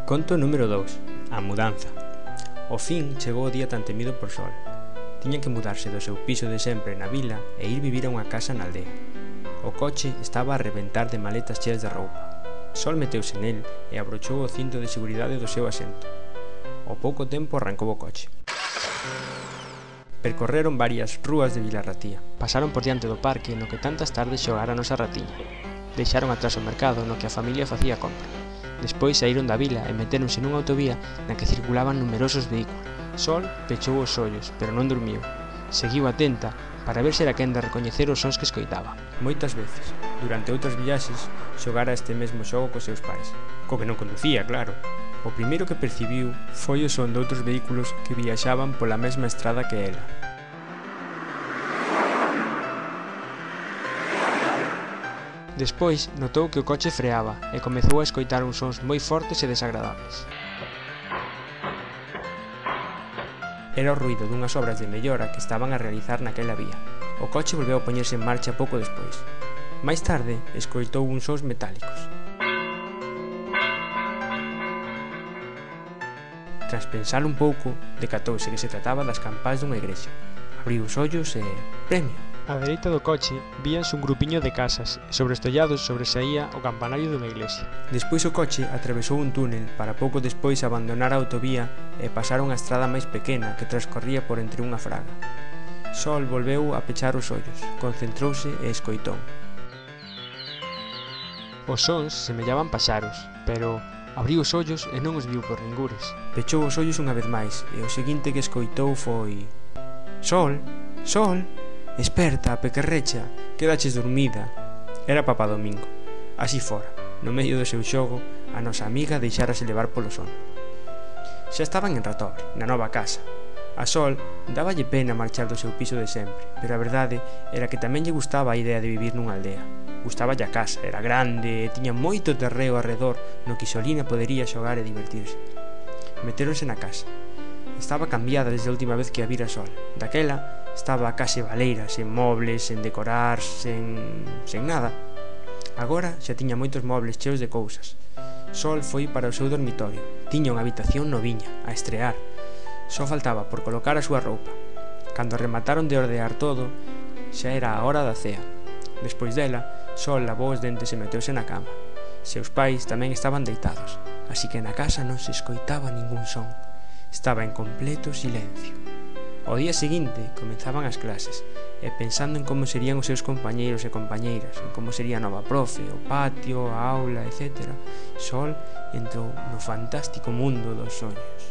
Conto número 2. A mudanza. Ao fin chegou o día tan temido por Sol. Tiña que mudarse do seu piso de sempre na vila e ir vivir a unha casa na aldea. O coche estaba a reventar de maletas cheas de roupa. Sol meteuse nel e abrochou o cinto de seguridade do seu asento. Ao pouco tempo arrancou o coche. Percorreron varias rúas de Vilarratía. Pasaron por diante do parque no que tantas tardes xogara a nosa ratiña. Deixaron atrás o mercado no que a familia facía compra. Despois saíron da vila e metéronse nunha autovía na que circulaban numerosos vehículos. Sol pechou os ollos, pero non dormiu. Seguiu atenta para ver se era quen de recoñecer os sons que escoitaba. Moitas veces, durante outras viaxes, xogara este mesmo xogo cos seus pais, co que non conducía, claro. O primeiro que percibiu foi o son de outros vehículos que viaxaban pola mesma estrada que ela. Despois notou que o coche freaba e comezou a escoitar uns sons moi fortes e desagradables. Era o ruído dunhas obras de mellora que estaban a realizar naquela vía. O coche volveu a poñerse en marcha pouco despois. Máis tarde, escoitou uns sons metálicos. Tras pensar un pouco, decatouse que se trataba das campás dunha igrexa. Abriu os ollos e... premio! Á dereita do coche víanse un grupiño de casas e sobre os tellados sobresaía o campanario dunha iglesia. Despois o coche atravesou un túnel para pouco despois abandonar a autovía e pasar unha estrada máis pequena que transcorría por entre unha fraga. Sol volveu a pechar os ollos, concentrouse e escoitou. Os sons semellaban paxaros, pero abriu os ollos e non os viu por ningures. Pechou os ollos unha vez máis e o seguinte que escoitou foi... Sol, Sol, esperta, pequerrecha, quedaches dormida. Era Papá Domingo. Así fora, no medio do seu xogo, a nosa amiga deixárase levar polo sono. Xa estaban en Ratobre, na nova casa. A Sol dáballe pena marchar do seu piso de sempre, pero a verdade era que tamén lle gustaba a idea de vivir nunha aldea. Gustaballe a casa, era grande e tiña moito terreo arredor no que Solina podería xogar e divertirse. Metéronse na casa. Estaba cambiada desde a última vez que a vira Sol. Daquela estaba case baleira, sen mobles, sen decorar, sen nada. Agora xa tiña moitos mobles cheos de cousas. Sol foi para o seu dormitorio. Tiña unha habitación noviña, a estrear. Só faltaba por colocar a súa roupa. Cando remataron de ordear todo, xa era a hora da cea. Despois dela, Sol lavou os dentes e meteuse na cama. Seus pais tamén estaban deitados, así que na casa non se escoitaba ningún son. Estaba en completo silencio. Ao día seguinte comenzaban as clases e pensando en como serían os seus compañeiros e compañeiras, en como sería a nova profe, o patio, a aula, etc., Sol entrou no fantástico mundo dos soños.